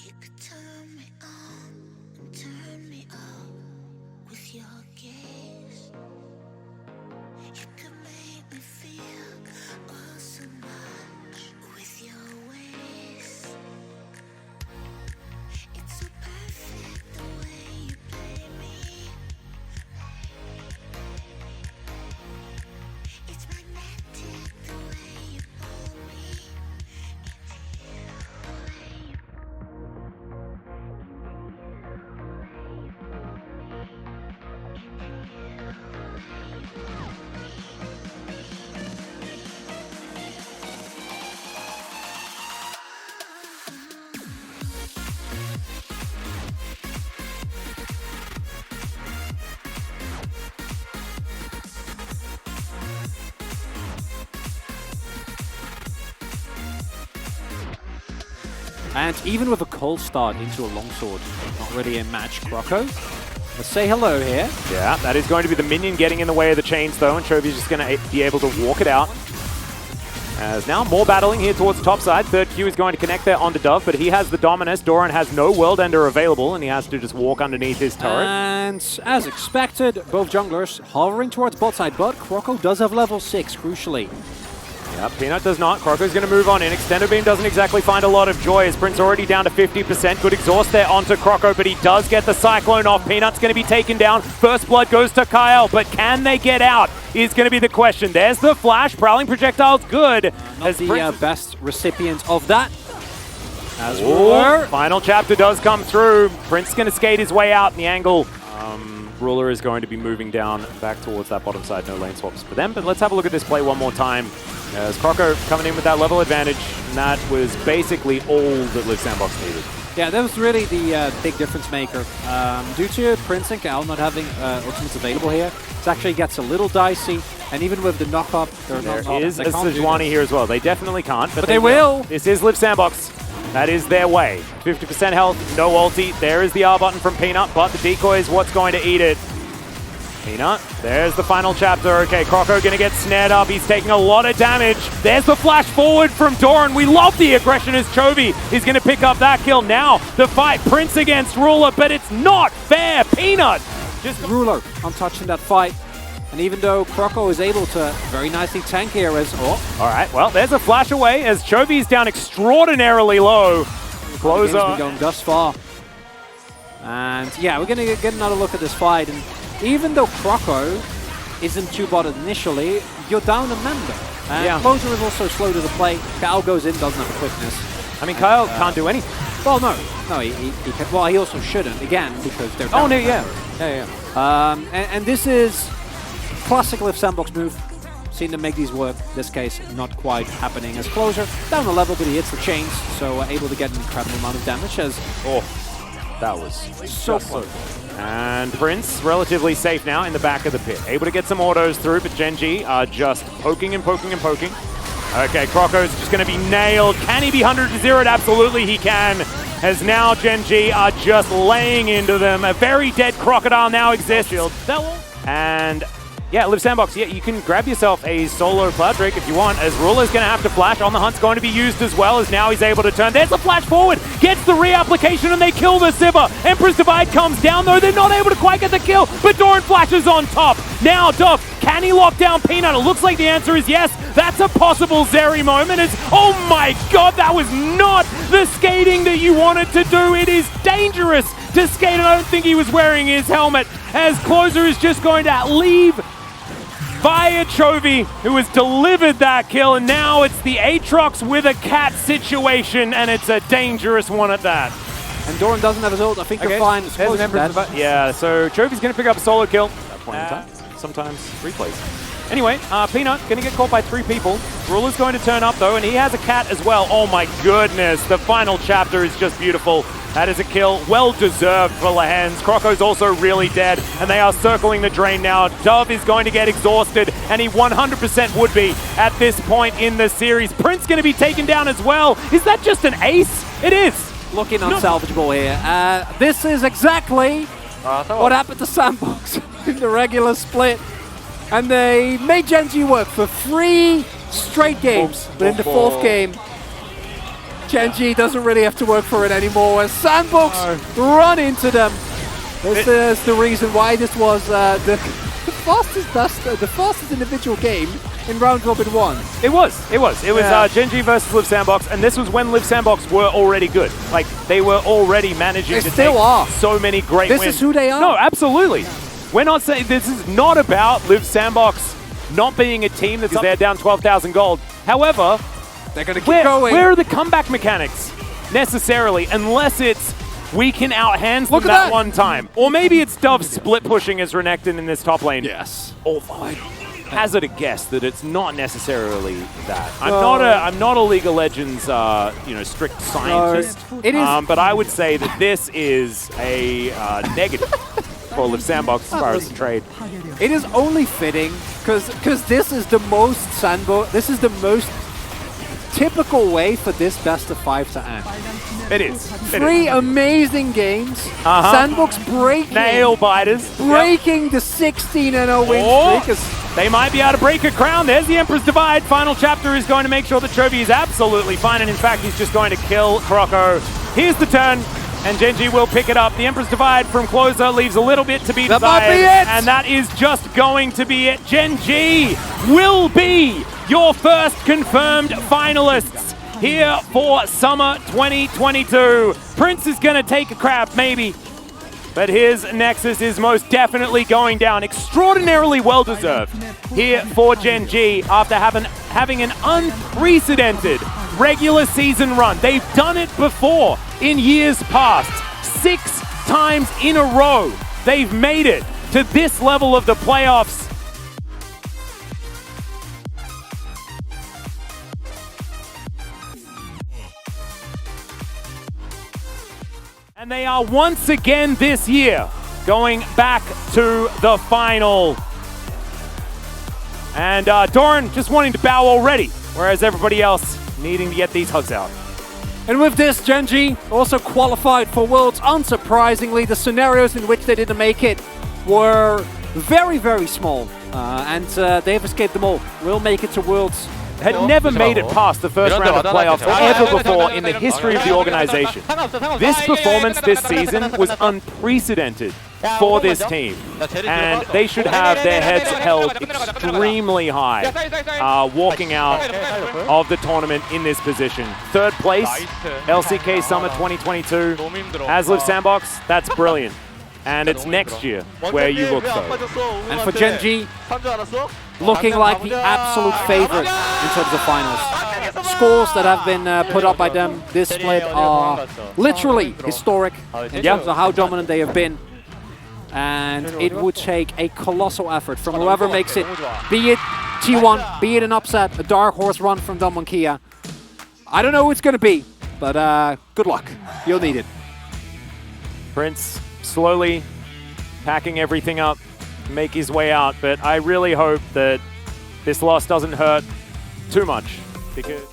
You could turn me on and turn me off with your gaze. You could make me feel oh so much with your ways. It's so perfect the way you play me. It's magnetic the way you pull me into you. And even with a cold start into a longsword, not really a match. Croco, let's say hello here. Yeah, that is going to be the minion getting in the way of the chains though, and Chovy's just going to be able to walk it out. As now more battling here towards the top side. Third Q is going to connect there onto Dove, but he has the Dominus. Doran has no World Ender available, and he has to just walk underneath his turret. And as expected, both junglers hovering towards bot side, but Croco does have level 6, crucially. Yep, Peanut does not. Croco's going to move on in. Extended Beam doesn't exactly find a lot of joy as Prince already down to 50%. Good exhaust there onto Croco, but he does get the Cyclone off. Peanut's going to be taken down. First blood goes to Kyle, but can they get out is going to be the question. There's the flash. Prowling projectile's good. Not the best recipient of that. As final chapter does come through. Prince is going to skate his way out in the angle. Ruler is going to be moving down back towards that bottom side. No lane swaps for them, but let's have a look at this play one more time. As Croco coming in with that level advantage, and that was basically all that Live Sandbox needed. Yeah, that was really the big difference maker. Due to Prince and Cal not having ultimates available here, it actually gets a little dicey, and even with the knock-up, there is a Sejuani here as well. They definitely can't, but they will. This is Live Sandbox. That is their way. 50% health, no ulti. There is the R button from Peanut, but the decoy is what's going to eat it. Peanut, there's the final chapter. Okay, Croco gonna get snared up. He's taking a lot of damage. There's the flash forward from Doran. We love the aggression as Chovy is gonna pick up that kill. Now, the fight, Prince against Ruler, but it's not fair. Peanut just Ruler untouched in that fight. And even though Croco is able to very nicely tank here as... Oh, all right, well, there's a flash away as Chovy's down extraordinarily low. Closer. Been going thus far. And yeah, we're going to get another look at this fight. And even though Croco isn't too botted initially, you're down a member. And Closer is also slow to the play. Kyle goes in, doesn't have the quickness. I mean, Kyle can't do anything. Well, no, he can. Well, he also shouldn't, again, because they're down. Oh, no, yeah. And this is classic Live Sandbox move. Seen them make these work. This case, not quite happening as Closer. Down a level, but he hits the chains, so able to get an incredible amount of damage as... Oh, that was so close. And Prince, relatively safe now in the back of the pit. Able to get some autos through, but Gen.G are just poking and poking and poking. Okay, Croco's just going to be nailed. Can he be 100-0'd? Absolutely he can. As now Gen.G are just laying into them. A very dead Crocodile now exists. And yeah, Live Sandbox, yeah, you can grab yourself a solo Cloud Drake if you want, as Ruler's going to have to flash. On the Hunt's going to be used as well, as now he's able to turn. There's the flash forward, gets the reapplication, and they kill the Sivir. Emperor's Divide comes down, though. They're not able to quite get the kill, but Doran flashes on top. Now, Duff, can he lock down Peanut? It looks like the answer is yes. That's a possible Zeri moment. It's, oh my god, that was not the skating that you wanted to do. It is dangerous to skate, and I don't think he was wearing his helmet, as Closer is just going to leave via Chovy, who has delivered that kill, and now it's the Aatrox with a cat situation, and it's a dangerous one at that. And Doran doesn't have his ult. I think they're fine. Yeah, so Chovy's going to pick up a solo kill at that point in time. Sometimes replays. Anyway, Peanut going to get caught by 3 people. Ruler's going to turn up, though, and he has a cat as well. Oh my goodness, the final chapter is just beautiful. That is a kill, well deserved for Lehens. Croco's also really dead, and they are circling the drain now. Dove is going to get exhausted, and he 100% would be at this point in the series. Prince going to be taken down as well. Is that just an ace? It is. Looking unsalvageable here. This is exactly what happened to Sandbox in the regular split. And they made Gen.G work for 3 straight games, but in the 4th game, Gen.G doesn't really have to work for it anymore as Sandbox run into them. This is the reason why this was the fastest individual game in round robin 1. It was Gen.G versus Liv Sandbox, and this was when Liv Sandbox were already good. Like, they were already managing to take so many great wins. This is who they are. No, absolutely. We're not saying this is not about Liv Sandbox not being a team that's they're down 12,000 gold. However, they're going to keep going. Where are the comeback mechanics necessarily, unless it's we can outhand them that one time. Or maybe it's Dove split pushing as Renekton in this top lane. Yes. Although I hazard a guess that it's not necessarily that. I'm not a League of Legends strict scientist. No, it is. But I would say that this is a negative for Liv Sandbox as far as the trade. It is only fitting because this is the most This is the most typical way for this best of 5 to end. It is. Three amazing games. Sandbox breaking. Nail biters. Breaking the 16-0 win streak. They might be able to break a crown. There's the Emperor's Divide. Final chapter is going to make sure that Chovy is absolutely fine. And in fact, he's just going to kill Croco. Here's the turn. And Gen.G will pick it up. The Emperor's Divide from Closer leaves a little bit to be desired. That might be it. And that is just going to be it. Gen.G will be your first confirmed finalists here for Summer 2022. Prince is going to take a crap, maybe. But his Nexus is most definitely going down. Extraordinarily well-deserved here for Gen.G after having an unprecedented regular season run. They've done it before in years past. 6 times in a row, they've made it to this level of the playoffs. And they are once again this year going back to the final. And Doran just wanting to bow already, whereas everybody else needing to get these hugs out. And with this, Gen.G also qualified for Worlds. Unsurprisingly, the scenarios in which they didn't make it were very, very small. And they've escaped them all. Will make it to Worlds. Had never made it past the first round of playoffs ever before in the history of the organization. This performance this season was unprecedented for this team, and they should have their heads held extremely high walking out of the tournament in this position. 3rd place, LCK Summer 2022, as Liv Sandbox, that's brilliant. And it's next year where you look so. And for Gen.G, looking like the absolute favorite in terms of finals. Scores that have been put up by them this split are literally historic in terms of how dominant they have been. And it would take a colossal effort from whoever makes it, be it T1, be it an upset, a dark horse run from Dumb Kia. I don't know who it's going to be, but good luck. You'll need it. Prince slowly packing everything up, make his way out, but I really hope that this loss doesn't hurt too much, because